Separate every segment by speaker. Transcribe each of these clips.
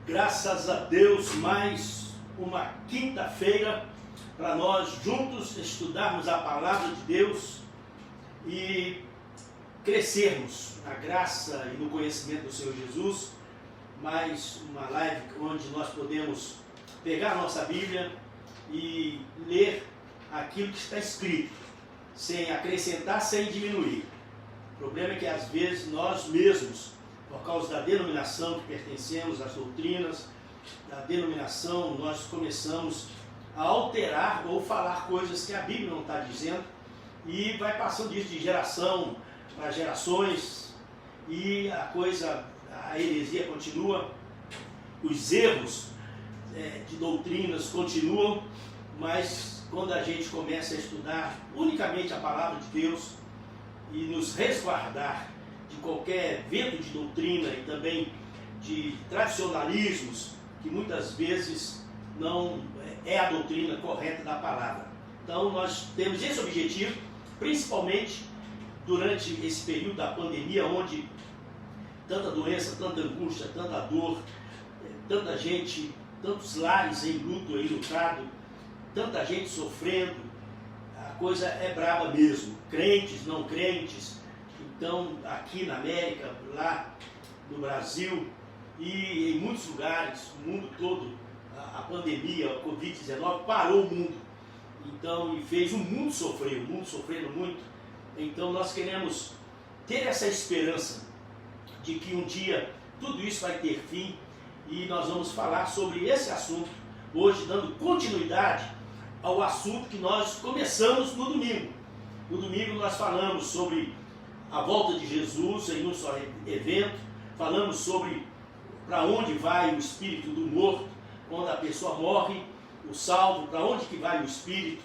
Speaker 1: Graças a Deus, mais uma quinta-feira para nós juntos estudarmos a palavra de Deus e crescermos na graça e no conhecimento do Senhor Jesus. Mais uma live onde nós podemos pegar a nossa Bíblia e ler aquilo que está escrito, sem acrescentar, sem diminuir. O problema é que às vezes nós mesmos, por causa da denominação que pertencemos, às doutrinas, da denominação, nós começamos a alterar ou falar coisas que a Bíblia não está dizendo, e vai passando isso de geração para gerações, e a heresia continua, os erros de doutrinas continuam, mas quando a gente começa a estudar unicamente a palavra de Deus e nos resguardar de qualquer vento de doutrina e também de tradicionalismos, que muitas vezes não é a doutrina correta da palavra. Então nós temos esse objetivo, principalmente durante esse período da pandemia, onde tanta doença, tanta angústia, tanta dor, tanta gente, tantos lares em luto, enlutado, tanta gente sofrendo, a coisa é braba mesmo, crentes, não crentes. Então, aqui na América, lá no Brasil e em muitos lugares, o mundo todo, a pandemia, a Covid-19 parou o mundo. Então, e fez o mundo sofrendo muito. Então, nós queremos ter essa esperança de que um dia tudo isso vai ter fim, e nós vamos falar sobre esse assunto hoje, dando continuidade ao assunto que nós começamos no domingo. No domingo nós falamos sobre a volta de Jesus em um só evento, falamos sobre para onde vai o espírito do morto, quando a pessoa morre, o salvo, para onde que vai o espírito,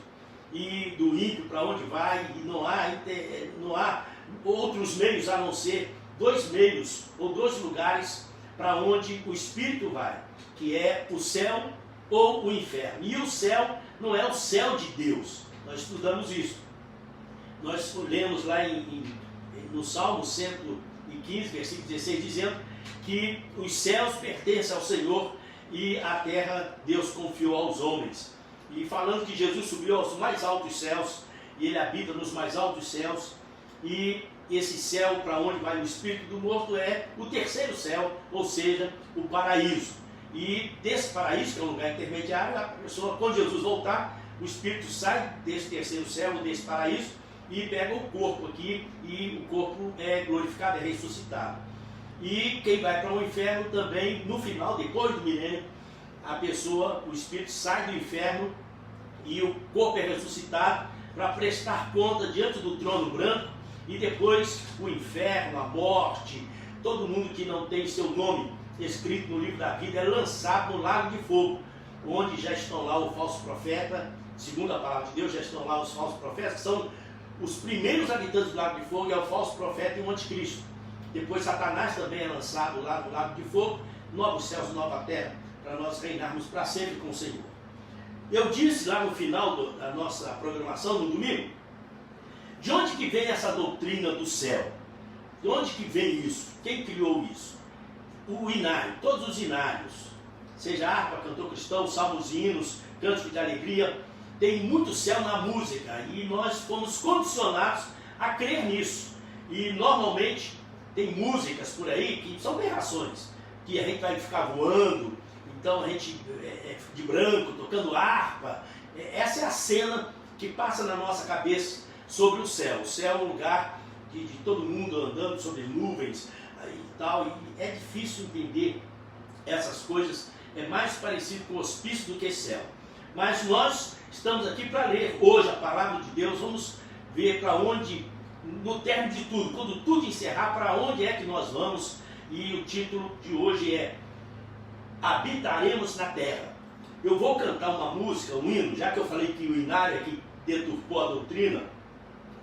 Speaker 1: e do ímpio para onde vai, e não há outros meios a não ser dois meios, ou dois lugares para onde o espírito vai, que é o céu ou o inferno. E o céu não é o céu de Deus, nós estudamos isso. Nós lemos lá no Salmo 115, versículo 16, dizendo que os céus pertencem ao Senhor e a terra Deus confiou aos homens. E falando que Jesus subiu aos mais altos céus, e Ele habita nos mais altos céus, e esse céu para onde vai o espírito do morto é o terceiro céu, ou seja, o paraíso. E desse paraíso, que é um lugar intermediário, a pessoa, quando Jesus voltar, o espírito sai desse terceiro céu, desse paraíso, e pega o corpo aqui, e o corpo é glorificado, é ressuscitado. E quem vai para o inferno também, no final, depois do milênio, a pessoa, o espírito sai do inferno e o corpo é ressuscitado para prestar conta diante do trono branco, e depois o inferno, a morte, todo mundo que não tem seu nome escrito no livro da vida é lançado no lago de fogo, onde já estão lá o falso profeta, segundo a palavra de Deus, já estão lá os falsos profetas, que são os primeiros habitantes do lago de fogo, é o falso profeta e o anticristo. Depois Satanás também é lançado lá no lago de fogo, novos céus e nova terra, para nós reinarmos para sempre com o Senhor. Eu disse lá no final da nossa programação, no domingo, de onde que vem essa doutrina do céu? De onde que vem isso? Quem criou isso? O inário, todos os inários, seja harpa, cantor cristão, salmos e hinos, cânticos de alegria, tem muito céu na música, e nós fomos condicionados a crer nisso. E normalmente tem músicas por aí que são berrações, que a gente vai ficar voando, então a gente de branco, tocando harpa. Essa é a cena que passa na nossa cabeça sobre o céu. O céu é um lugar de todo mundo andando sobre nuvens e tal, e é difícil entender essas coisas, é mais parecido com o hospício do que céu. Mas nós estamos aqui para ler hoje a palavra de Deus, vamos ver para onde, no término de tudo, quando tudo encerrar, para onde é que nós vamos, e o título de hoje é Habitaremos na Terra. Eu vou cantar uma música, um hino, já que eu falei que o inário é que deturpou a doutrina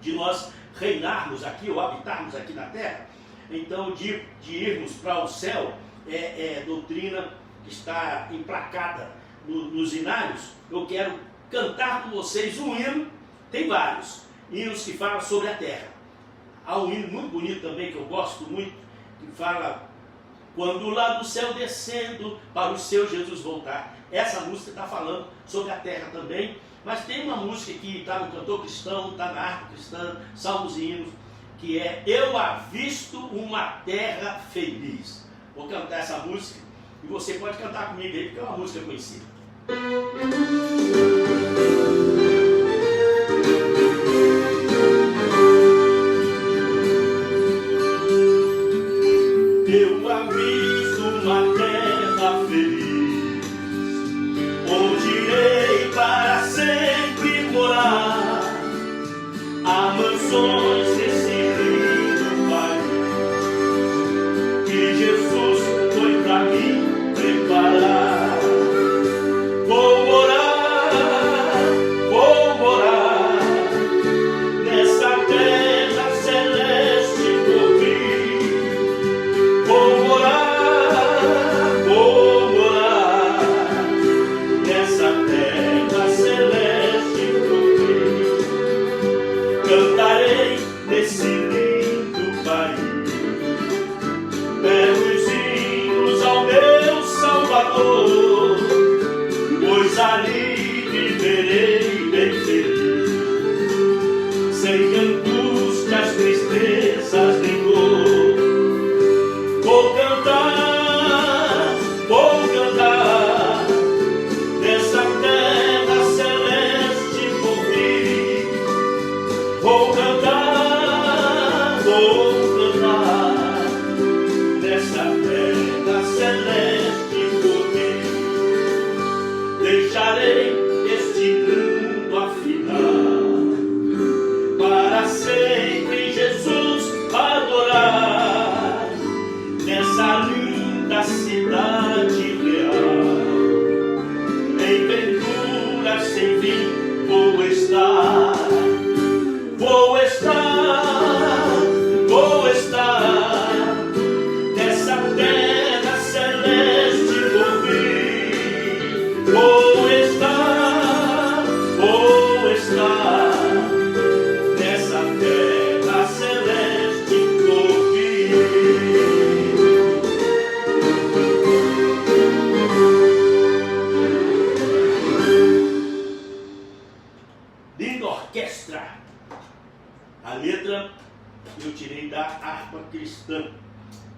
Speaker 1: de nós reinarmos aqui, ou habitarmos aqui na Terra. Então, de irmos para o céu, é doutrina que está emplacada nos inários. Eu quero cantar com vocês um hino, tem vários hinos que falam sobre a terra. Há um hino muito bonito também, que eu gosto muito, que fala quando lá do céu descendo para o seu Jesus voltar. Essa música está falando sobre a terra também, mas tem uma música que está no cantor cristão, está na harpa cristã, salmos e hinos, que é Eu Avisto uma Terra Feliz. Vou cantar essa música e você pode cantar comigo aí, porque é uma música conhecida. Eu avisto uma terra feliz, onde irei para sempre morar. Há mansões nesse lindo país que Jesus foi para mim preparar. Vou morar nessa terra celeste por vir. Vou morar nessa terra celeste por vir. Cantarei nesse lindo país belos hinos ao meu Salvador, pois ali viverei bem feliz, sem angústias, tristezas nem dor. Vou cantar nessa terra celeste por vir. Vou cantar nessa terra celeste por vir. Deixarei este mundo afinal, para sempre Jesus adorar, nessa linda cidade real. Em venturas sem fim vou estar nessa terra celeste por vir. Vou estar nessa terra celeste por vir. Linda orquestra. A letra eu tirei da harpa cristã,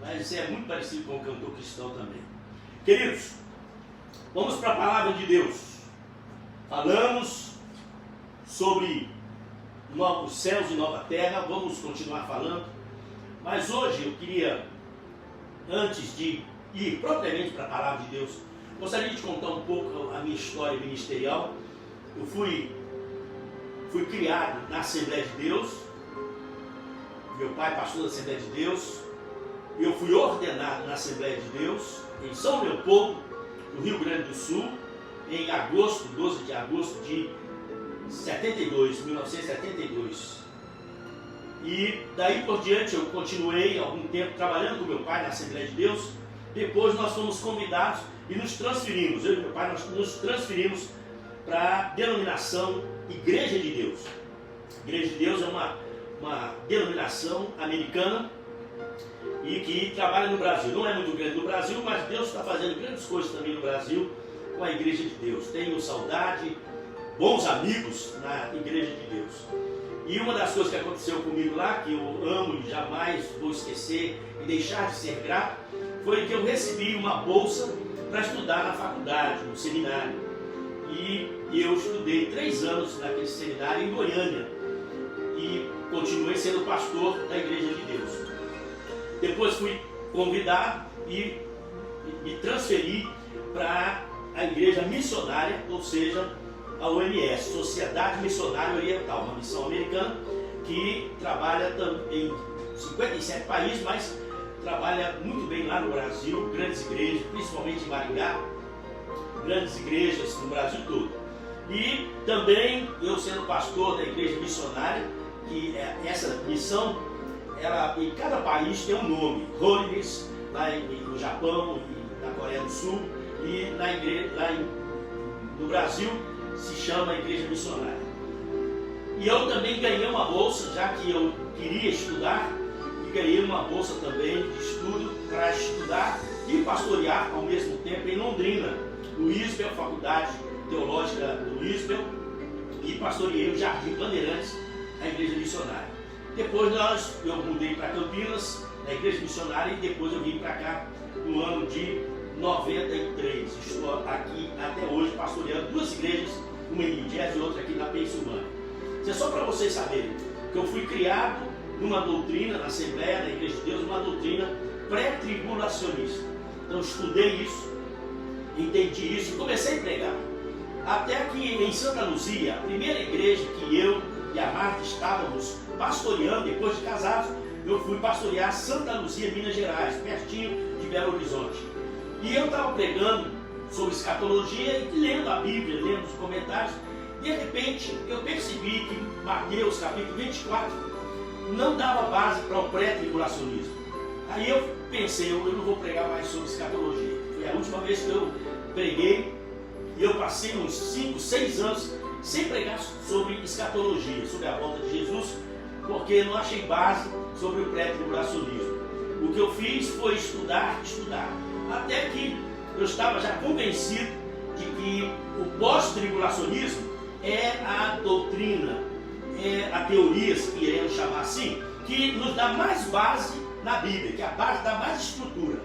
Speaker 1: mas é muito parecido com o cantor cristão também. Queridos, vamos para a palavra de Deus. Falamos sobre novos céus e nova terra, vamos continuar falando, mas hoje eu queria, antes de ir propriamente para a palavra de Deus, gostaria de contar um pouco a minha história ministerial. Eu fui criado na Assembleia de Deus, meu pai pastor da Assembleia de Deus, eu fui ordenado na Assembleia de Deus, em São Leopoldo, no Rio Grande do Sul, em agosto, 12 de agosto de 1972. E daí por diante eu continuei algum tempo trabalhando com meu pai na Assembleia de Deus. Depois nós fomos convidados e nos transferimos, eu e meu pai, nós nos transferimos para a denominação Igreja de Deus. Igreja de Deus é uma denominação americana e que trabalha no Brasil. Não é muito grande no Brasil, mas Deus está fazendo grandes coisas também no Brasil com a Igreja de Deus. Tenho saudade, bons amigos na Igreja de Deus. E uma das coisas que aconteceu comigo lá, que eu amo e jamais vou esquecer e deixar de ser grato, foi que eu recebi uma bolsa para estudar na faculdade, no seminário. E eu estudei 3 anos naquele seminário em Goiânia e continuei sendo pastor da Igreja de Deus. Depois fui convidado e me transferi para a Igreja Missionária, ou seja, a OMS, Sociedade Missionária Oriental, uma missão americana que trabalha em 57 países, mas trabalha muito bem lá no Brasil, grandes igrejas, principalmente em Maringá, grandes igrejas no Brasil todo. E também eu sendo pastor da Igreja Missionária, que essa missão, em cada país tem um nome. Holiness, lá no Japão e na Coreia do Sul, e no Brasil se chama Igreja Missionária. E eu também ganhei uma bolsa, já que eu queria estudar, e ganhei uma bolsa também de estudo para estudar e pastorear ao mesmo tempo em Londrina, no ISBEL, Faculdade Teológica do ISBEL, e pastoreei o Jardim Bandeirantes, a Igreja Missionária. Depois eu mudei para Campinas, na Igreja Missionária, e depois eu vim para cá no ano de 93. Estou aqui até hoje pastoreando duas igrejas, uma em New Jersey e outra aqui na Pensilvânia. Isso é só para vocês saberem que eu fui criado numa doutrina, na Assembleia da Igreja de Deus, uma doutrina pré-tribulacionista. Então eu estudei isso, entendi isso e comecei a pregar. Até que em Santa Luzia, a primeira igreja que eu e a Marta estávamos pastoreando, depois de casados, eu fui pastorear Santa Luzia, Minas Gerais, pertinho de Belo Horizonte. E eu estava pregando sobre escatologia e lendo a Bíblia, lendo os comentários. De repente, eu percebi que Mateus, capítulo 24, não dava base para o pré-tribulacionismo. Aí eu pensei, eu não vou pregar mais sobre escatologia. Foi a última vez que eu preguei, e eu passei uns 5, 6 anos sem pregar sobre escatologia, sobre a volta de Jesus, porque eu não achei base sobre o pré-tribulacionismo. O que eu fiz foi estudar, até que eu estava já convencido de que o pós-tribulacionismo é a doutrina, é a teoria, se queremos chamar assim, que nos dá mais base na Bíblia, que a base dá mais estrutura.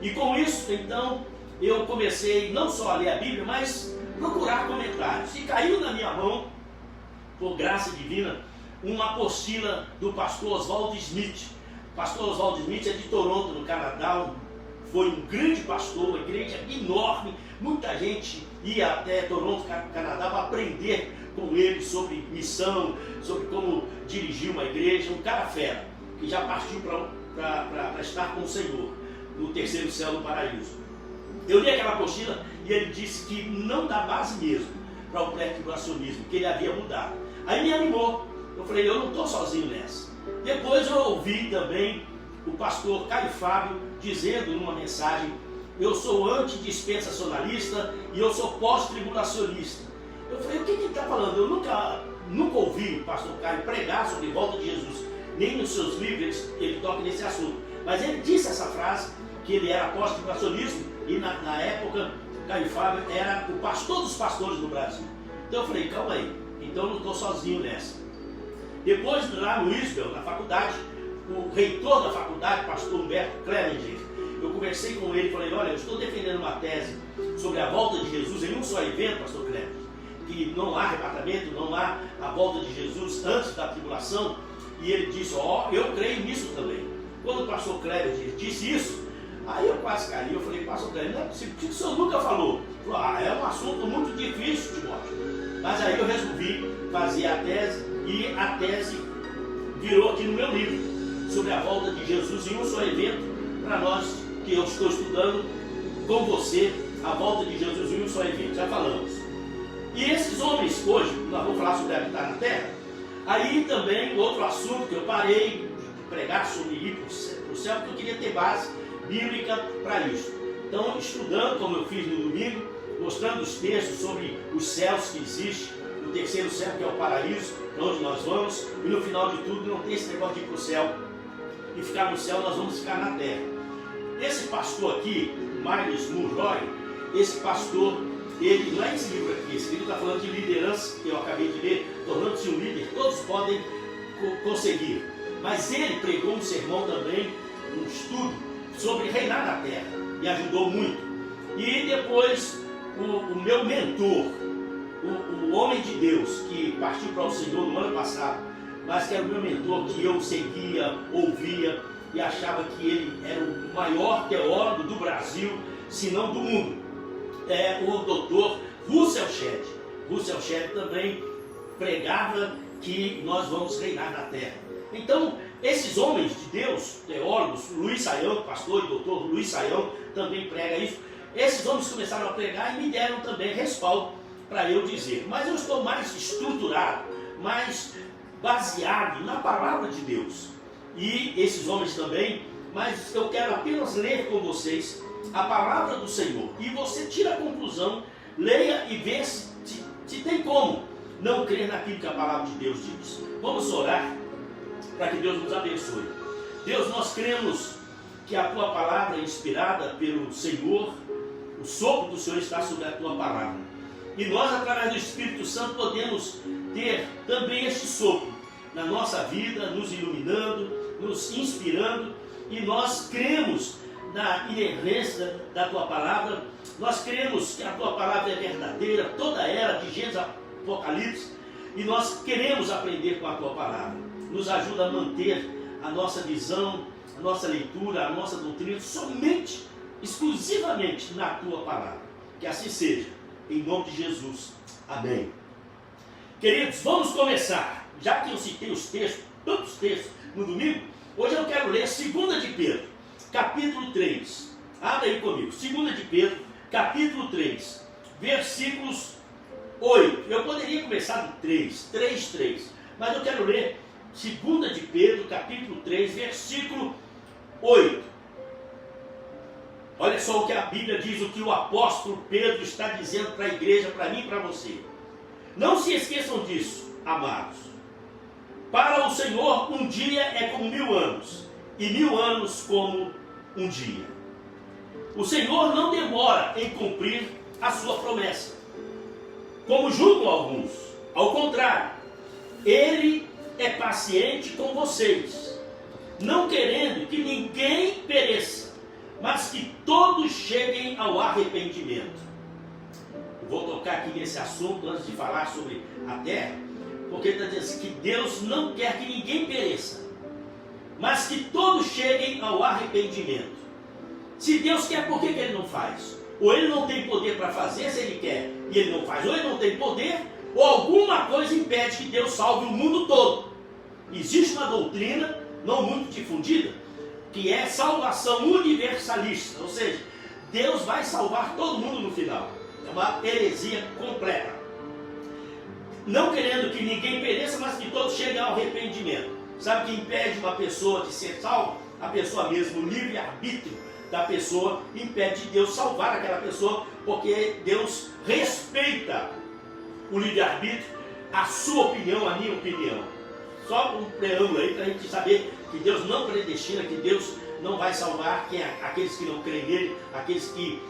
Speaker 1: E com isso, então, eu comecei não só a ler a Bíblia, mas procurar comentários. E caiu na minha mão, por graça divina, uma apostila do pastor Oswald Smith. O pastor Oswald Smith é de Toronto, no Canadá, foi um grande pastor, uma igreja enorme, muita gente ia até Toronto, Canadá, para aprender com ele sobre missão, sobre como dirigir uma igreja, um cara fera, que já partiu para estar com o Senhor, no terceiro céu do paraíso. Eu li aquela apostila e ele disse que não dá base mesmo para o pré-tribulacionismo, que ele havia mudado. Aí me animou, eu falei, eu não estou sozinho nessa. Depois eu ouvi também o pastor Caio Fábio dizendo numa mensagem, eu sou antidispensacionalista e eu sou pós-tribulacionista. Eu falei, o que ele está falando? Eu nunca ouvi o pastor Caio pregar sobre volta de Jesus, nem nos seus livros ele toca nesse assunto. Mas ele disse essa frase, que ele era pós-tribulacionismo, e na época Caio Fábio era o pastor dos pastores no Brasil. Então eu falei, calma aí, então eu não estou sozinho nessa. Depois, lá no ISBEL, na faculdade, o reitor da faculdade, pastor Humberto Clevenger, eu conversei com ele e falei, olha, eu estou defendendo uma tese sobre a volta de Jesus em um só evento, pastor Clevenger, que não há arrebatamento, não há a volta de Jesus antes da tribulação, e ele disse, eu creio nisso também. Quando o pastor Clevenger disse isso, aí eu quase caí, eu falei, pastor Clevenger, não é possível, o senhor nunca falou? Ele falou, é um assunto muito difícil, Timóteo. Mas aí eu resolvi fazer a tese, e a tese virou aqui no meu livro, sobre a volta de Jesus em um só evento, para nós que eu estou estudando com você, a volta de Jesus em um só evento, já falamos. E esses homens, hoje, nós vamos falar sobre habitar na terra, aí também outro assunto que eu parei de pregar sobre ir para o céu, porque eu queria ter base bíblica para isso. Então, estudando, como eu fiz no domingo, mostrando os textos sobre os céus que existem, o terceiro céu que é o paraíso, onde nós vamos, e no final de tudo não tem esse negócio de ir para o céu e ficar no céu, nós vamos ficar na terra. Esse pastor aqui, Miles Monroe, esse pastor, ele não é esse livro aqui, esse livro está falando de liderança, que eu acabei de ler, tornando-se um líder, todos podem conseguir. Mas ele pregou um sermão também, um estudo sobre reinar na terra, me ajudou muito. E depois, o meu mentor, o homem de Deus, que partiu para o Senhor no ano passado, mas que era o meu mentor, que eu seguia, ouvia, e achava que ele era o maior teólogo do Brasil, se não do mundo. É o doutor Russell Shedd. Russell Shedd também pregava que nós vamos reinar na terra. Então, esses homens de Deus, teólogos, Luiz Saião, pastor e doutor Luiz Saião, também prega isso. Esses homens começaram a pregar e me deram também respaldo para eu dizer. Mas eu estou mais estruturado, mais baseado na palavra de Deus. E esses homens também, mas eu quero apenas ler com vocês a palavra do Senhor. E você tira a conclusão, leia e vê se tem como não crer naquilo que a palavra de Deus diz. Vamos orar para que Deus nos abençoe. Deus, nós cremos que a tua palavra é inspirada pelo Senhor, o sopro do Senhor está sobre a tua palavra. E nós, através do Espírito Santo, podemos ter também este sopro na nossa vida, nos iluminando, nos inspirando, e nós cremos na inerência da tua palavra, nós cremos que a tua palavra é verdadeira, toda era de Gênesis a Apocalipse, e nós queremos aprender com a tua palavra. Nos ajuda a manter a nossa visão, a nossa leitura, a nossa doutrina somente, exclusivamente na tua palavra. Que assim seja, em nome de Jesus. Amém. Queridos, vamos começar. Já que eu citei os textos, tantos textos no domingo, hoje eu quero ler 2 de Pedro, capítulo 3. Abre aí comigo. 2 de Pedro, capítulo 3, versículos 8. Eu poderia começar do 3, mas eu quero ler 2 de Pedro, capítulo 3, versículo 8. Olha só o que a Bíblia diz, o que o apóstolo Pedro está dizendo para a igreja, para mim e para você. Não se esqueçam disso, amados. Para o Senhor, um dia é como 1000 anos, e 1000 anos como um dia. O Senhor não demora em cumprir a sua promessa, como julgam alguns. Ao contrário, Ele é paciente com vocês, não querendo que ninguém pereça, mas que todos cheguem ao arrependimento. Eu vou tocar aqui nesse assunto antes de falar sobre a terra, porque está dizendo assim, que Deus não quer que ninguém pereça, mas que todos cheguem ao arrependimento. Se Deus quer, por que Ele não faz? Ou Ele não tem poder para fazer, se Ele quer e Ele não faz, ou Ele não tem poder, ou alguma coisa impede que Deus salve o mundo todo. Existe uma doutrina não muito difundida, que é salvação universalista, ou seja, Deus vai salvar todo mundo no final. É uma heresia completa. Não querendo que ninguém pereça, mas que todos cheguem ao arrependimento. Sabe o que impede uma pessoa de ser salva? A pessoa mesmo, o livre-arbítrio da pessoa impede de Deus salvar aquela pessoa, porque Deus respeita o livre-arbítrio, a sua opinião, a minha opinião. Só um preâmbulo aí para a gente saber que Deus não predestina, que Deus não vai salvar aqueles que não creem nele, aqueles que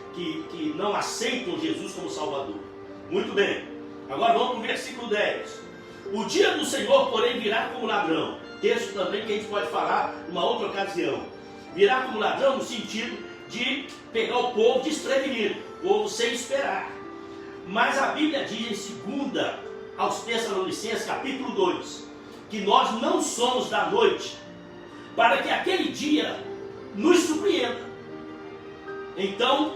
Speaker 1: não aceitam Jesus como Salvador. Muito bem, agora vamos para o versículo 10. O dia do Senhor, porém, virá como ladrão. Texto também que a gente pode falar numa outra ocasião. Virá como ladrão no sentido de pegar o povo desprevenido, o povo sem esperar. Mas a Bíblia diz em 2 aos Tessalonicenses, capítulo 2, que nós não somos da noite, para que aquele dia nos surpreenda. Então,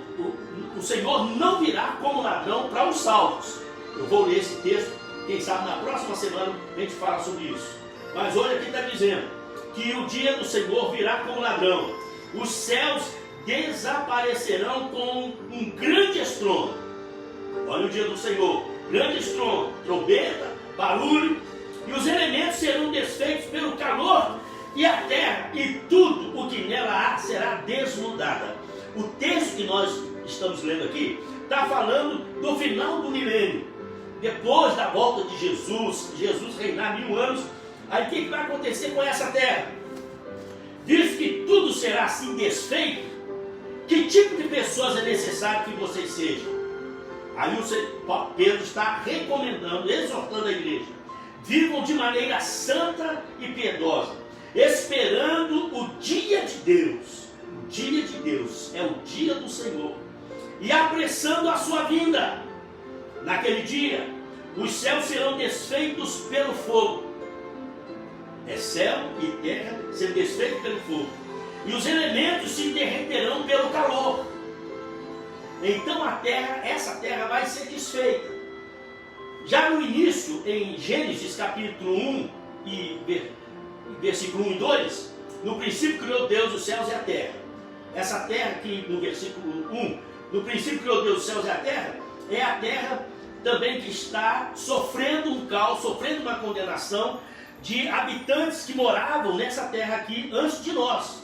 Speaker 1: o Senhor não virá como ladrão para os salvos. Eu vou ler esse texto, quem sabe na próxima semana a gente fala sobre isso. Mas hoje aqui está dizendo que o dia do Senhor virá como ladrão. Os céus desaparecerão com um grande estrondo. Olha o dia do Senhor, grande estrondo, trombeta, barulho, e os elementos serão desfeitos pelo calor, e a terra e tudo o que nela há será desnudada. O texto que nós estamos lendo aqui está falando do final do milênio. Depois da volta de Jesus reinar 1000 anos, aí o que vai acontecer com essa terra? Visto que tudo será assim desfeito, que tipo de pessoas é necessário que vocês sejam? Aí o Pedro está recomendando, exortando a igreja: vivam de maneira santa e piedosa, esperando o dia de Deus. O dia de Deus é o dia do Senhor, e apressando a sua vinda. Naquele dia, os céus serão desfeitos pelo fogo. É céu e terra sendo desfeitos pelo fogo, e os elementos se derreterão pelo calor. Então essa terra vai ser desfeita. Já no início, em Gênesis capítulo 1 e versículo 1 e 2, no princípio criou Deus os céus e a terra. Essa terra aqui no versículo 1, no princípio criou Deus os céus e a terra, é a terra também que está sofrendo um caos, sofrendo uma condenação de habitantes que moravam nessa terra aqui antes de nós.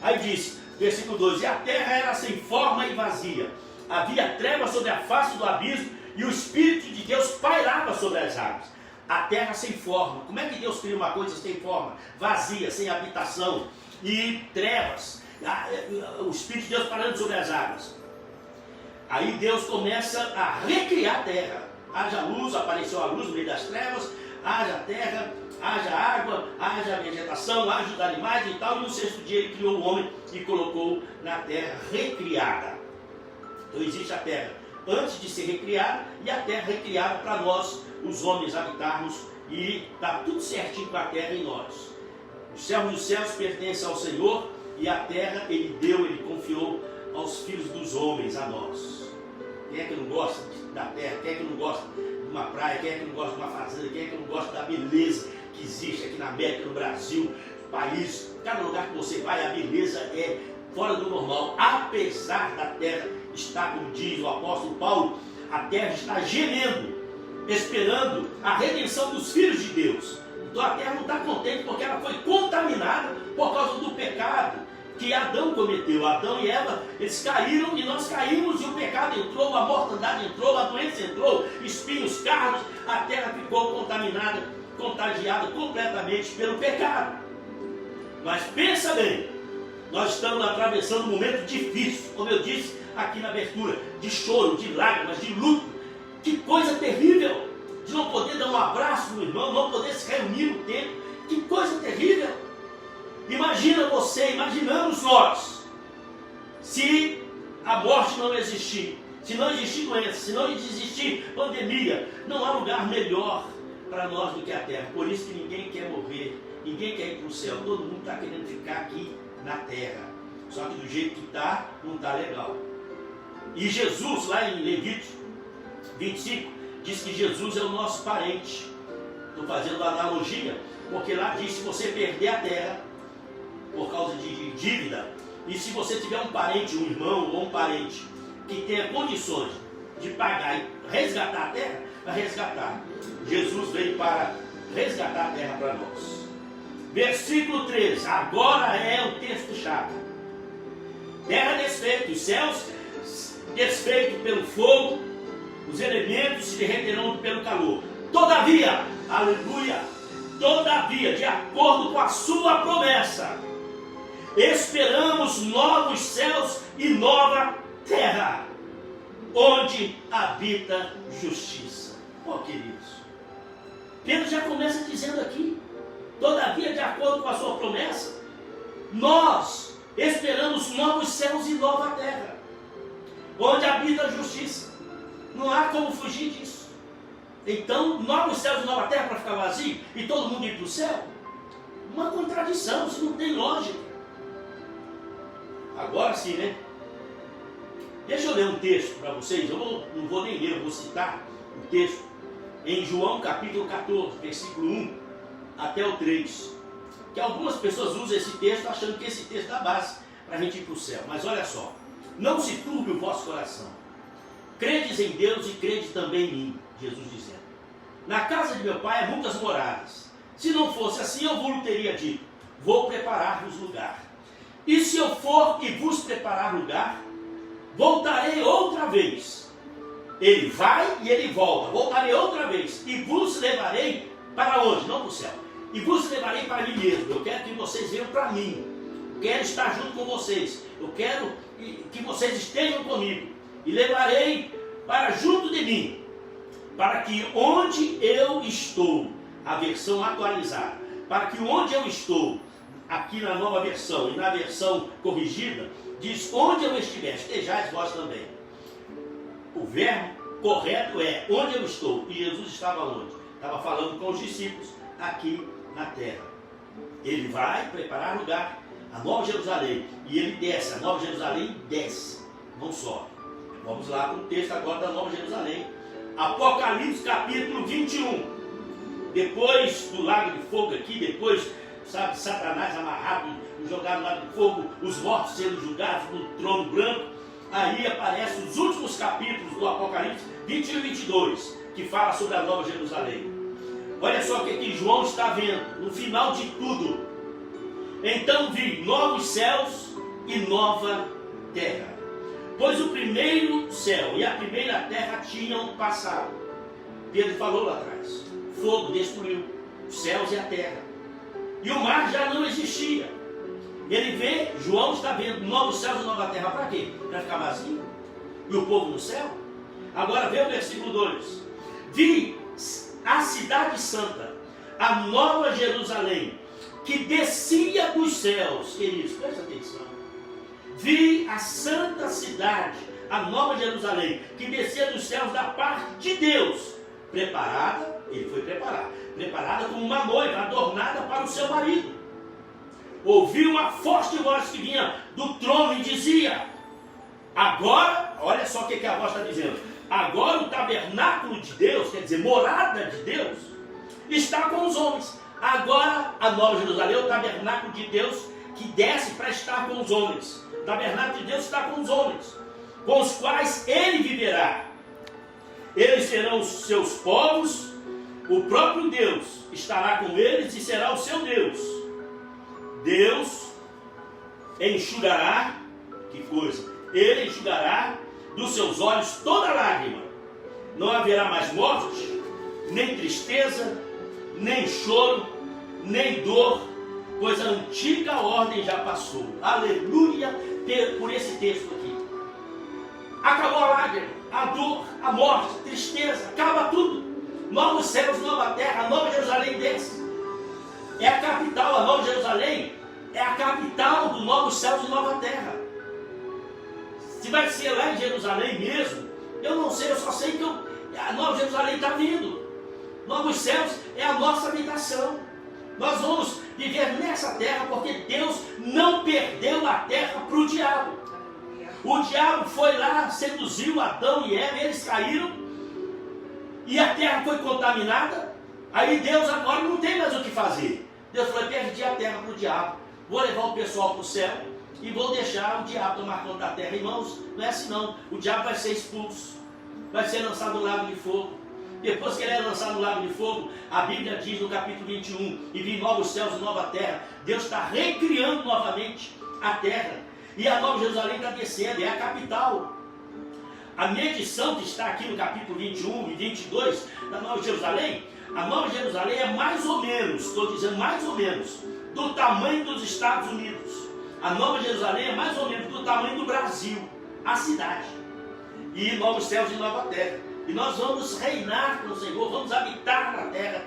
Speaker 1: Aí diz, versículo 2, e a terra era sem forma e vazia, havia trevas sobre a face do abismo, e o Espírito de Deus pairava sobre as águas. A terra sem forma. Como é que Deus cria uma coisa sem forma? Vazia, sem habitação e trevas. o Espírito de Deus parando sobre as águas. Aí Deus começa a recriar a terra. Haja luz, apareceu a luz no meio das trevas, haja terra, haja água, haja vegetação, haja os animais e tal. E no sexto dia ele criou o homem e colocou na terra recriada. Então existe a terra antes de ser recriada e a terra recriada para nós, os homens, habitarmos, e está tudo certinho com a terra em nós. Os céus dos céus pertencem ao Senhor e a terra ele confiou aos filhos dos homens, a nós. Quem é que não gosta da terra? Quem é que não gosta de uma praia? Quem é que não gosta de uma fazenda? Quem é que não gosta da beleza que existe aqui na América, no Brasil, país? Cada lugar que você vai, a beleza é fora do normal. Apesar da terra estar, como diz o apóstolo Paulo, a terra está gemendo, esperando a redenção dos filhos de Deus. Então a terra não está contente porque ela foi contaminada por causa do pecado que Adão cometeu. Adão e Eva, eles caíram e nós caímos, e o pecado entrou, a mortandade entrou, a doença entrou, espinhos, carnos, a terra ficou contaminada, contagiada completamente pelo pecado. Mas pensa bem, nós estamos atravessando um momento difícil, como eu disse aqui na abertura, de choro, de lágrimas, de luto. Que coisa terrível de não poder dar um abraço no irmão, não poder se reunir no tempo. Que coisa terrível. Imagina você, imaginamos nós, se a morte não existir, se não existir doença, se não existir pandemia, não há lugar melhor para nós do que a terra. Por isso que ninguém quer morrer, ninguém quer ir para o céu, todo mundo está querendo ficar aqui na terra. Só que do jeito que está, não está legal. E Jesus, lá em Levítico 25, diz que Jesus é o nosso parente. Estou fazendo uma analogia, porque lá diz: se você perder a terra por causa de dívida, e se você tiver um parente, um irmão ou um parente que tenha condições de pagar e resgatar a terra, vai resgatar. Jesus veio para resgatar a terra para nós. Versículo 13, agora é o texto-chave. Terra desfeita, os céus desfeitos pelo fogo, os elementos se derreterão pelo calor. Todavia, aleluia, todavia, de acordo com a sua promessa, esperamos novos céus e nova terra, onde habita justiça. Oh, queridos, Pedro já começa dizendo aqui: todavia, de acordo com a sua promessa, nós esperamos novos céus e nova terra, onde habita a justiça. Não há como fugir disso. Então, novos céus e nova terra para ficar vazio e todo mundo ir para o céu? Uma contradição, isso não tem lógica. Agora sim, né? Deixa eu ler um texto para vocês. Eu não vou nem ler, eu vou citar o texto em João capítulo 14, versículo 1 até o 3. Que algumas pessoas usam esse texto achando que esse texto dá base para a gente ir para o céu. Mas olha só: não se turbe o vosso coração. Credes em Deus e credes também em mim. Jesus dizendo: na casa de meu pai há muitas moradas. Se não fosse assim, eu vos teria dito: vou preparar-vos lugar. E se eu for e vos preparar lugar, voltarei outra vez. Ele vai e ele volta. Voltarei outra vez e vos levarei para onde? Não para o céu. E vos levarei para mim mesmo. Eu quero que vocês venham para mim. Eu quero estar junto com vocês. Eu quero que vocês estejam comigo. E levarei para junto de mim, para que onde eu estou, a versão atualizada, para que onde eu estou, aqui na nova versão e na versão corrigida, diz: onde eu estiver, estejais vós também. O verbo correto é onde eu estou. E Jesus estava onde? Estava falando com os discípulos aqui na terra. Ele vai preparar lugar, a Nova Jerusalém, e ele desce. A Nova Jerusalém desce, não sobe. Vamos lá para o texto agora da Nova Jerusalém. Apocalipse capítulo 21. Depois do lago de fogo aqui, depois, sabe, Satanás amarrado, jogado no lago de fogo, os mortos sendo julgados no trono branco. Aí aparecem os últimos capítulos do Apocalipse 21 e 22, que fala sobre a Nova Jerusalém. Olha só o que João está vendo no final de tudo. Então vi novos céus e nova terra, pois o primeiro céu e a primeira terra tinham passado. Pedro falou lá atrás: fogo destruiu os céus e a terra, e o mar já não existia. Ele vê, João está vendo novos céus e nova terra. Para quê? Para ficar vazio? E o povo no céu? Agora vê o versículo 2. Vi a cidade santa, a nova Jerusalém, que descia dos céus. Queridos, presta atenção. Vi a santa cidade, a nova Jerusalém, que descia dos céus da parte de Deus, preparada, ele foi preparada como uma noiva, adornada para o seu marido. Ouvi uma forte voz que vinha do trono e dizia: agora, olha só o que a voz está dizendo, agora o tabernáculo de Deus, quer dizer, morada de Deus, está com os homens. Agora a nova Jerusalém é o tabernáculo de Deus que desce para estar com os homens. O tabernáculo de Deus está com os homens, com os quais ele viverá. Eles serão os seus povos, o próprio Deus estará com eles e será o seu Deus. Deus enxugará, que coisa, ele enxugará dos seus olhos toda lágrima. Não haverá mais morte, nem tristeza, nem choro, nem dor, pois a antiga ordem já passou. Aleluia por esse texto aqui. Acabou a lágrima, a dor, a morte, a tristeza, acaba tudo. Novos céus, nova terra, a nova Jerusalém desce. É a capital, a nova Jerusalém é a capital dos novos céus e nova terra. Se vai ser lá em Jerusalém mesmo, eu não sei, eu só sei que a nova Jerusalém está vindo. Novos céus é a nossa habitação. Nós vamos viver nessa terra porque Deus não perdeu a terra para o diabo. O diabo foi lá, seduziu Adão e Eva, eles caíram e a terra foi contaminada. Aí Deus agora não tem mais o que fazer. Deus falou: perdi a terra para o diabo, vou levar o pessoal para o céu e vou deixar o diabo tomar conta da terra. Irmãos, não é assim não. O diabo vai ser expulso, vai ser lançado no lago de fogo. Depois que ele é lançado no lago de fogo, a Bíblia diz no capítulo 21, e vi novos céus e nova terra. Deus está recriando novamente a terra. E a nova Jerusalém está descendo, é a capital. A medição que está aqui no capítulo 21 e 22 da Nova Jerusalém, a Nova Jerusalém é mais ou menos, estou dizendo mais ou menos, do tamanho dos Estados Unidos. A Nova Jerusalém é mais ou menos do tamanho do Brasil, a cidade. E novos céus e nova terra. E nós vamos reinar com o Senhor, vamos habitar na terra.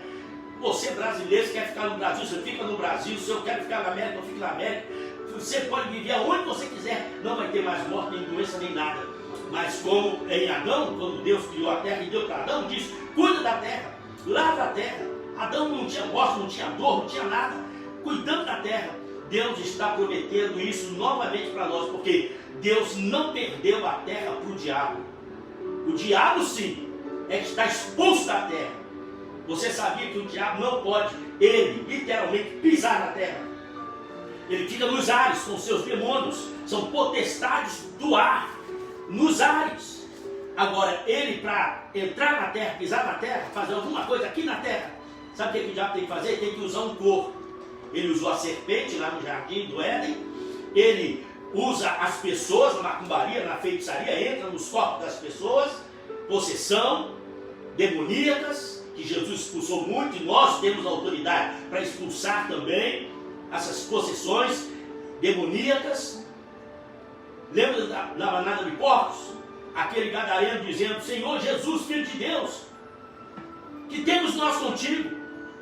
Speaker 1: Você brasileiro, se quer ficar no Brasil, você fica no Brasil. Se eu quero ficar na América, eu fico na América. Você pode viver aonde você quiser, não vai ter mais morte, nem doença, nem nada. Mas como em Adão, quando Deus criou a terra e deu para Adão, diz: cuida da terra, lava a terra. Adão não tinha morte, não tinha dor, não tinha nada, cuidando da terra. Deus está prometendo isso novamente para nós, porque Deus não perdeu a terra para o diabo. O diabo sim, é que está expulso da terra. Você sabia que o diabo não pode, ele literalmente, pisar na terra. Ele fica nos ares com seus demônios, são potestades do ar, nos ares. Agora, ele para entrar na terra, pisar na terra, fazer alguma coisa aqui na terra, sabe o que o diabo tem que fazer? Ele tem que usar um corpo. Ele usou a serpente lá no jardim do Éden, ele usa as pessoas na macumbaria, na feitiçaria, entra nos corpos das pessoas, possessão, demoníacas, que Jesus expulsou muito, e nós temos autoridade para expulsar também essas possessões demoníacas. Lembra da manada de porcos? Aquele gadareno dizendo: Senhor Jesus, Filho de Deus, que temos nós contigo?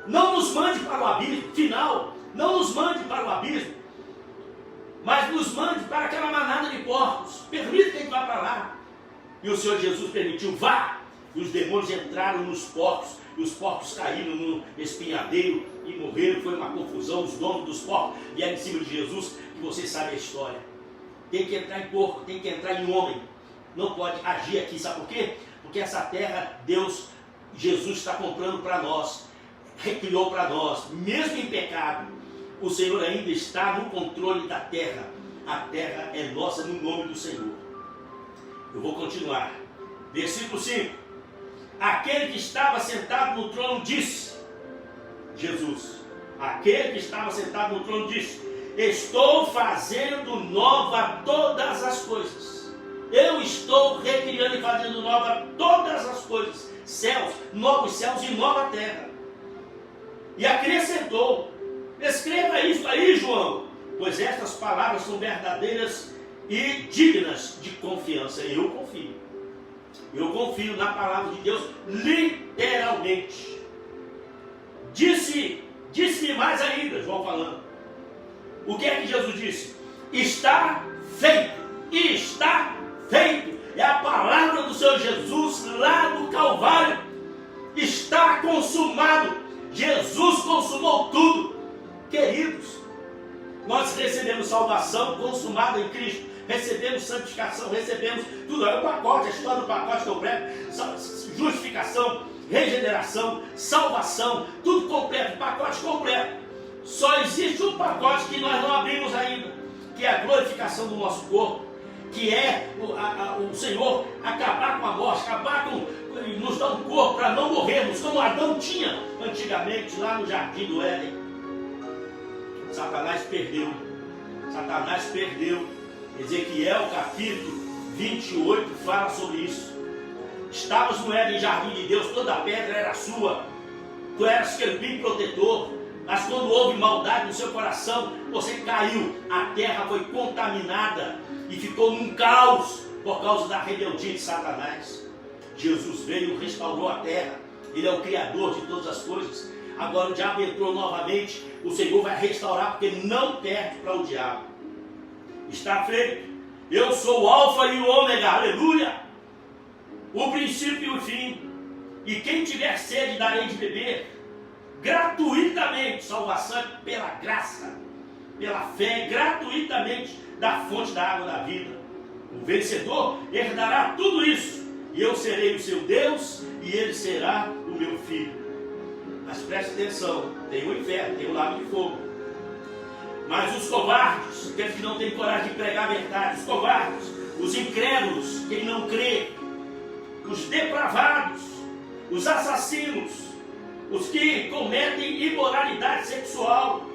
Speaker 1: Não nos mande para o abismo final, não nos mande para o abismo, mas nos mande para aquela manada de porcos. Permita que a gente vá para lá. E o Senhor Jesus permitiu: vá. E os demônios entraram nos porcos, e os porcos caíram no espinhadeiro e morreram. Foi uma confusão. Os donos dos porcos vieram em cima de Jesus, e você sabe a história. Tem que entrar em porco, tem que entrar em homem. Não pode agir aqui, sabe por quê? Porque essa terra, Deus, Jesus está comprando para nós, recriou para nós, mesmo em pecado. O Senhor ainda está no controle da terra. A terra é nossa no nome do Senhor. Eu vou continuar. Versículo 5. Aquele que estava sentado no trono disse, Jesus, aquele que estava sentado no trono disse: estou fazendo nova todas as coisas. Eu estou recriando e fazendo nova todas as coisas. Céus, novos céus e nova terra. E acrescentou: escreva isso aí, João, pois estas palavras são verdadeiras e dignas de confiança. Eu confio. Eu confio na palavra de Deus literalmente. Disse mais ainda, João falando. O que é que Jesus disse? Está feito. Está feito. É a palavra do Senhor Jesus lá no Calvário. Está consumado. Jesus consumou tudo. Queridos, nós recebemos salvação consumada em Cristo, recebemos santificação, recebemos tudo, é o pacote, a história do pacote que eu prego, justificação, regeneração, salvação, tudo completo, pacote completo. Só existe um pacote que nós não abrimos ainda, que é a glorificação do nosso corpo, que é o Senhor acabar com a morte, nos dar um corpo para não morrermos, como Adão tinha antigamente lá no jardim do Éden. Satanás perdeu. Ezequiel capítulo 28 fala sobre isso. Estavas no Éden, jardim de Deus, toda a pedra era sua. Tu eras querubim protetor. Mas quando houve maldade no seu coração, você caiu. A terra foi contaminada e ficou num caos por causa da rebeldia de Satanás. Jesus veio e restaurou a terra. Ele é o Criador de todas as coisas. Agora o diabo entrou novamente, o Senhor vai restaurar, porque não perde para o diabo. Está feito. Eu sou o alfa e o ômega, aleluia. O princípio e o fim. E quem tiver sede darei de beber, gratuitamente, salvação pela graça, pela fé, gratuitamente, da fonte da água da vida. O vencedor herdará tudo isso, e eu serei o seu Deus, e ele será o meu filho. Mas preste atenção, tem o inferno, tem o lago de fogo. Mas os covardes, aqueles que não têm coragem de pregar a verdade, os covardes, os incrédulos, quem não crê, os depravados, os assassinos, os que cometem imoralidade sexual,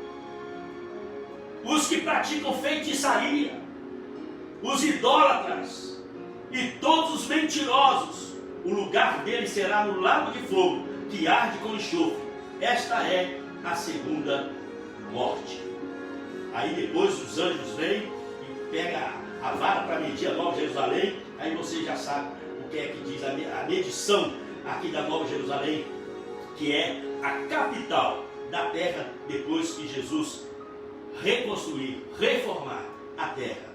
Speaker 1: os que praticam feitiçaria, os idólatras e todos os mentirosos, o lugar deles será no lago de fogo, que arde com enxofre. Esta é a segunda morte. Aí depois os anjos vêm e pegam a vara para medir a Nova Jerusalém. Aí você já sabe o que é que diz a medição aqui da Nova Jerusalém, que é a capital da terra depois que Jesus reconstruir, reformar a terra.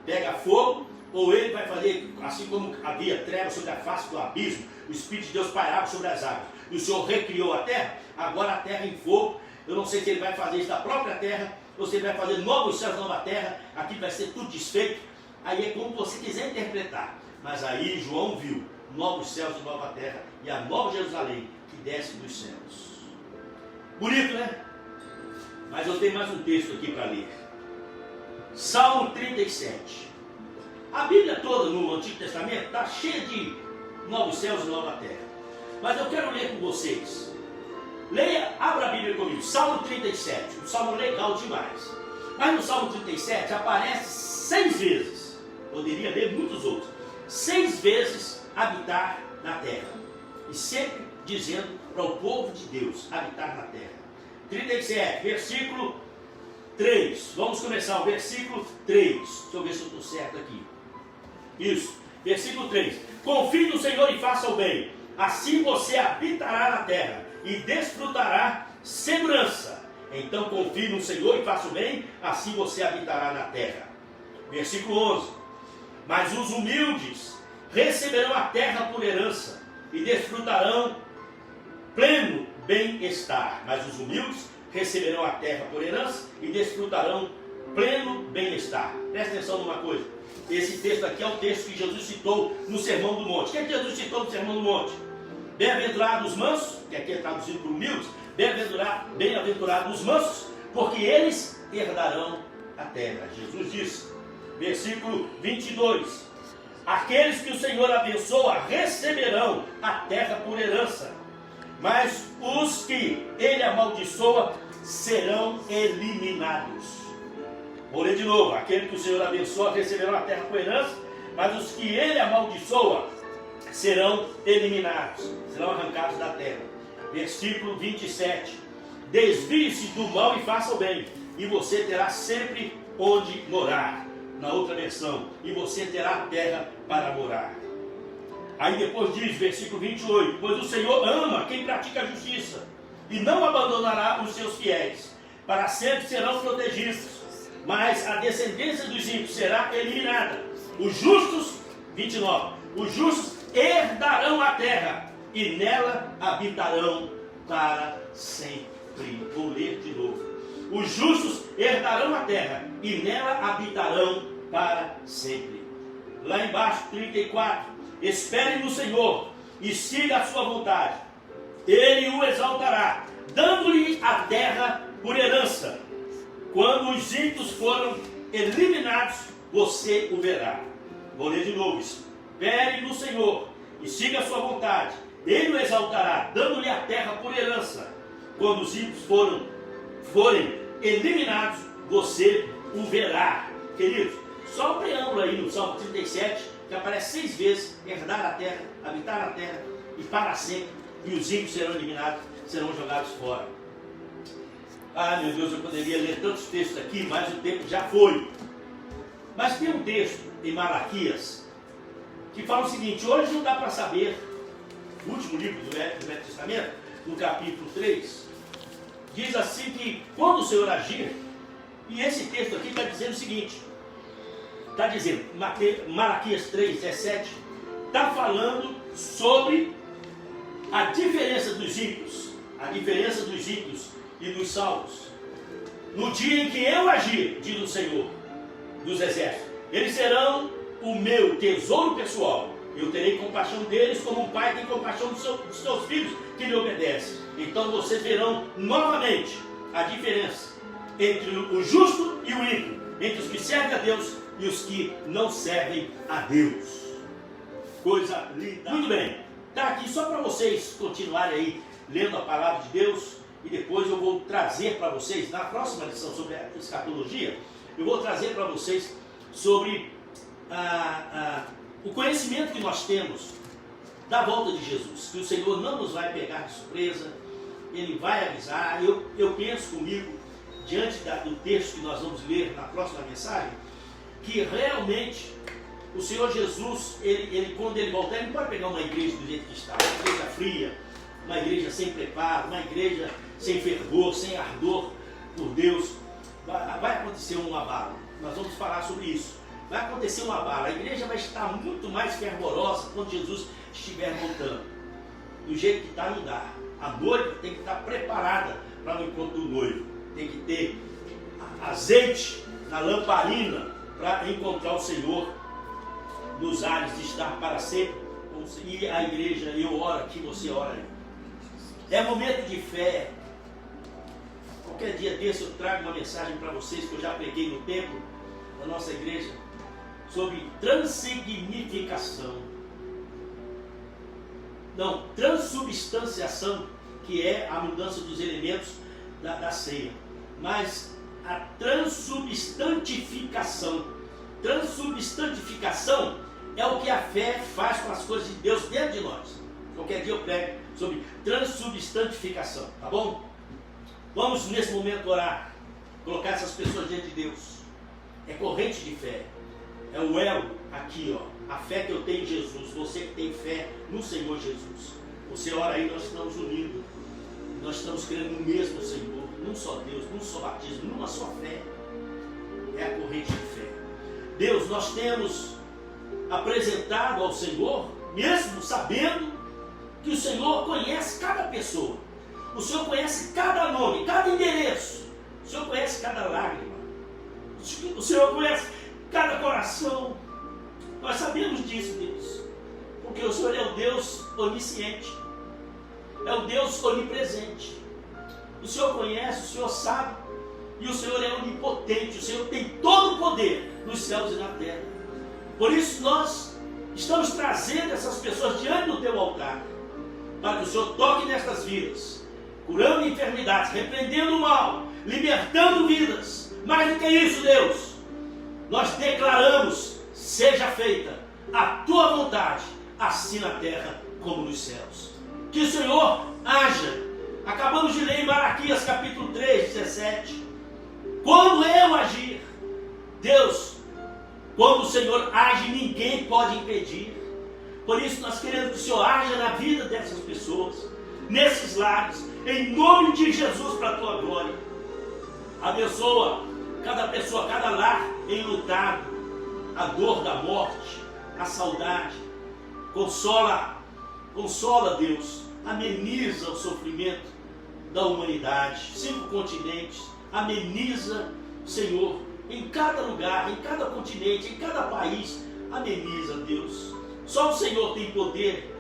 Speaker 1: Pega fogo, ou ele vai fazer, assim como havia trevas sobre a face do abismo, o Espírito de Deus pairava sobre as águas, e o Senhor recriou a terra, agora a terra em fogo. Eu não sei se ele vai fazer isso da própria terra, ou se ele vai fazer novos céus, nova terra, aqui vai ser tudo desfeito. Aí é como você quiser interpretar. Mas aí João viu novos céus e nova terra, e a Nova Jerusalém que desce dos céus. Bonito, né? Mas eu tenho mais um texto aqui para ler. Salmo 37. A Bíblia toda no Antigo Testamento está cheia de novos céus e nova terra. Mas eu quero ler com vocês. Leia, abra a Bíblia comigo. Salmo 37. Um salmo legal demais. Mas no Salmo 37 aparece 6 vezes. Poderia ler muitos outros. 6 vezes habitar na terra. E sempre dizendo para o povo de Deus habitar na terra. 37, versículo 3. Vamos começar o versículo 3. Deixa eu ver se eu estou certo aqui. Isso, versículo 3. Confie no Senhor e faça o bem. Assim você habitará na terra e desfrutará segurança. Então confie no Senhor e faça o bem. Assim você habitará na terra. Versículo 11. Mas os humildes receberão a terra por herança e desfrutarão pleno bem-estar. Mas os humildes receberão a terra por herança e desfrutarão pleno bem-estar. Presta atenção numa coisa. Esse texto aqui é o texto que Jesus citou no Sermão do Monte. O que é que Jesus citou no Sermão do Monte? Bem-aventurados os mansos, que aqui é traduzido por humildes. Bem-aventurados os mansos, porque eles herdarão a terra. Jesus disse, versículo 22. Aqueles que o Senhor abençoa receberão a terra por herança, mas os que ele amaldiçoa serão eliminados. Vou ler de novo. Aquele que o Senhor abençoa receberão a terra por herança, mas os que ele amaldiçoa serão eliminados, serão arrancados da terra. Versículo 27. Desvie-se do mal e faça o bem, e você terá sempre onde morar. Na outra versão, e você terá terra para morar. Aí depois diz, versículo 28, pois o Senhor ama quem pratica a justiça, e não abandonará os seus fiéis, para sempre serão protegidos, mas a descendência dos ímpios será eliminada. Os justos, 29, os justos herdarão a terra, e nela habitarão para sempre. Vou ler de novo. Os justos herdarão a terra, e nela habitarão para sempre. Lá embaixo, 34. Espere no Senhor, e siga a sua vontade. Ele o exaltará, dando-lhe a terra por herança. Quando os ímpios foram eliminados, você o verá. Vou ler de novo. Espere no Senhor, e siga a sua vontade. Ele o exaltará, dando-lhe a terra por herança. Quando os ímpios forem eliminados, você o verá. Queridos, só um preâmbulo aí no Salmo 37, que aparece 6 vezes: herdar a terra, habitar a terra, e para sempre, e os ímpios serão eliminados, serão jogados fora. Ah, meu Deus, eu poderia ler tantos textos aqui, mas o tempo já foi. Mas tem um texto em Malaquias que fala o seguinte: hoje não dá para saber, o último livro do Velho Testamento, no capítulo 3, diz assim que quando o Senhor agir, e esse texto aqui está dizendo o seguinte, está dizendo, Malaquias 3, 17, está falando sobre a diferença dos ímpios e dos salvos. No dia em que eu agir, diz o Senhor dos exércitos, eles serão o meu tesouro pessoal. Eu terei compaixão deles como um pai tem compaixão dos seus filhos que lhe obedecem. Então vocês verão novamente a diferença entre o justo e o ímpio, entre os que servem a Deus e os que não servem a Deus. Coisa linda. Muito bem, está aqui só para vocês continuarem aí lendo a palavra de Deus, e depois eu vou trazer para vocês, na próxima lição sobre a escatologia, eu vou trazer para vocês sobre o conhecimento que nós temos da volta de Jesus, que o Senhor não nos vai pegar de surpresa, Ele vai avisar. Eu penso comigo, diante do texto que nós vamos ler na próxima mensagem, que realmente o Senhor Jesus, ele quando Ele voltar, Ele não pode pegar uma igreja do jeito que está, uma igreja fria, uma igreja sem preparo, uma igreja sem fervor, sem ardor por Deus. Vai acontecer um abalo, nós vamos falar sobre isso. Vai acontecer um abalo, a igreja vai estar muito mais fervorosa quando Jesus estiver voltando. Do jeito que está, não dá. A noiva tem que estar preparada para o encontro do noivo. Tem que ter azeite na lamparina para encontrar o Senhor nos ares de estar para sempre. E a igreja, eu oro aqui, você ora aí. É momento de fé. Qualquer dia desse eu trago uma mensagem para vocês que eu já preguei no templo da nossa igreja sobre transsignificação. Não, transubstanciação, que é a mudança dos elementos da ceia. Mas a transubstantificação. Transubstantificação é o que a fé faz com as coisas de Deus dentro de nós. Qualquer dia eu prego sobre transubstantificação, tá bom? Vamos nesse momento orar, colocar essas pessoas diante de Deus. É corrente de fé, é o elo aqui, ó, a fé que eu tenho em Jesus. Você que tem fé no Senhor Jesus, você ora aí, nós estamos unidos, nós estamos crendo no mesmo Senhor, num só Deus, num só batismo, numa só fé. É a corrente de fé. Deus, nós temos apresentado ao Senhor, mesmo sabendo que o Senhor conhece cada pessoa, o Senhor conhece cada nome, cada endereço, o Senhor conhece cada lágrima, o Senhor conhece cada coração. Nós sabemos disso, Deus, porque o Senhor é o Deus onisciente, é o Deus onipresente. O Senhor conhece, o Senhor sabe, e o Senhor é onipotente, o Senhor tem todo o poder nos céus e na terra. Por isso nós estamos trazendo essas pessoas diante do teu altar, para que o Senhor toque nestas vidas, curando enfermidades, repreendendo o mal, libertando vidas. Mais do que isso, Deus, nós declaramos: seja feita a tua vontade, assim na terra como nos céus. Que o Senhor haja. Acabamos de ler em Malaquias capítulo 3, 17. Quando eu agir, Deus, quando o Senhor age, ninguém pode impedir. Por isso nós queremos que o Senhor haja na vida dessas pessoas, nesses lares, em nome de Jesus, para a tua glória. Abençoa cada pessoa, cada lar enlutado, a dor da morte, a saudade. Consola, Deus, ameniza o sofrimento da humanidade, 5 continentes, ameniza, Senhor, em cada lugar, em cada continente, em cada país, ameniza, Deus. Só o Senhor tem poder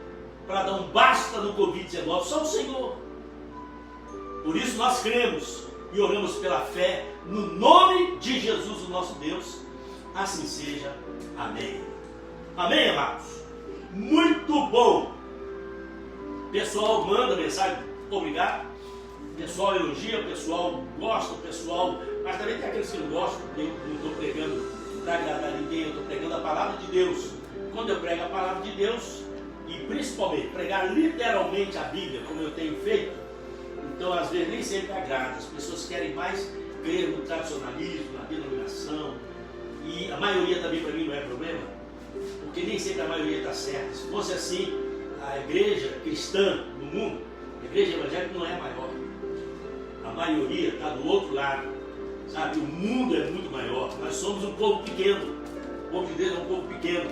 Speaker 1: para dar um basta no Covid-19, só o Senhor. Por isso nós cremos e oramos pela fé, no nome de Jesus, o nosso Deus. Assim seja. Amém. Amém, amados? Muito bom. O pessoal manda mensagem, obrigado. O pessoal elogia, o pessoal gosta, o pessoal... Mas também tem aqueles que não gostam, porque eu não estou pregando para agradar ninguém, eu estou pregando a palavra de Deus. Quando eu prego a palavra de Deus, e principalmente pregar literalmente a Bíblia, como eu tenho feito, então às vezes nem sempre agrada. As pessoas querem mais crer no tradicionalismo, na denominação, e a maioria também para mim não é problema, porque nem sempre a maioria está certa. Se fosse assim, a igreja cristã no mundo, a igreja evangélica não é a maior. A maioria está do outro lado, sabe? O mundo é muito maior. Nós somos um povo pequeno. O povo de Deus é um povo pequeno.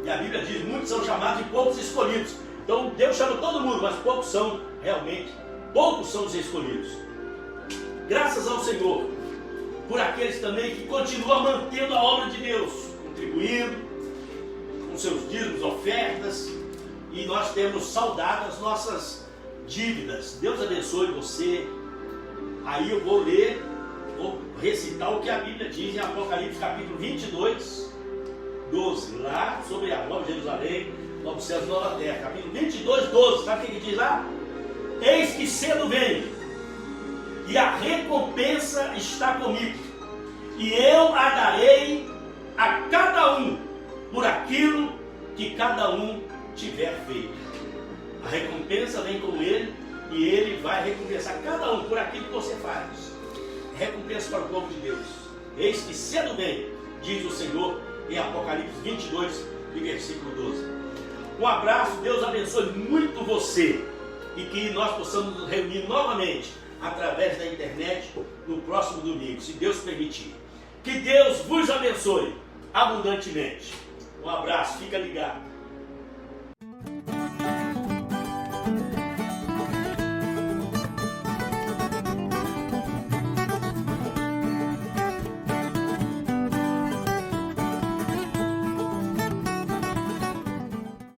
Speaker 1: E a Bíblia diz, muitos são chamados e poucos escolhidos. Então Deus chama todo mundo, mas poucos são realmente, poucos são os escolhidos. Graças ao Senhor, por aqueles também que continuam mantendo a obra de Deus, contribuindo com seus dízimos, ofertas, e nós temos saldado as nossas dívidas. Deus abençoe você. Aí eu vou ler, vou recitar o que a Bíblia diz em Apocalipse capítulo 22, 12, lá sobre a Nova Jerusalém, Novo Céu e Nova Terra, capítulo 22, 12, sabe o que diz lá? Eis que cedo venho, e a recompensa está comigo, e eu a darei a cada um, por aquilo que cada um tiver feito. A recompensa vem com ele, e ele vai recompensar cada um por aquilo que você faz. Recompensa para o povo de Deus. Eis que cedo vem, diz o Senhor, em Apocalipse 22, versículo 12. Um abraço, Deus abençoe muito você, e que nós possamos nos reunir novamente através da internet no próximo domingo, se Deus permitir. Que Deus vos abençoe abundantemente. Um abraço, fica ligado.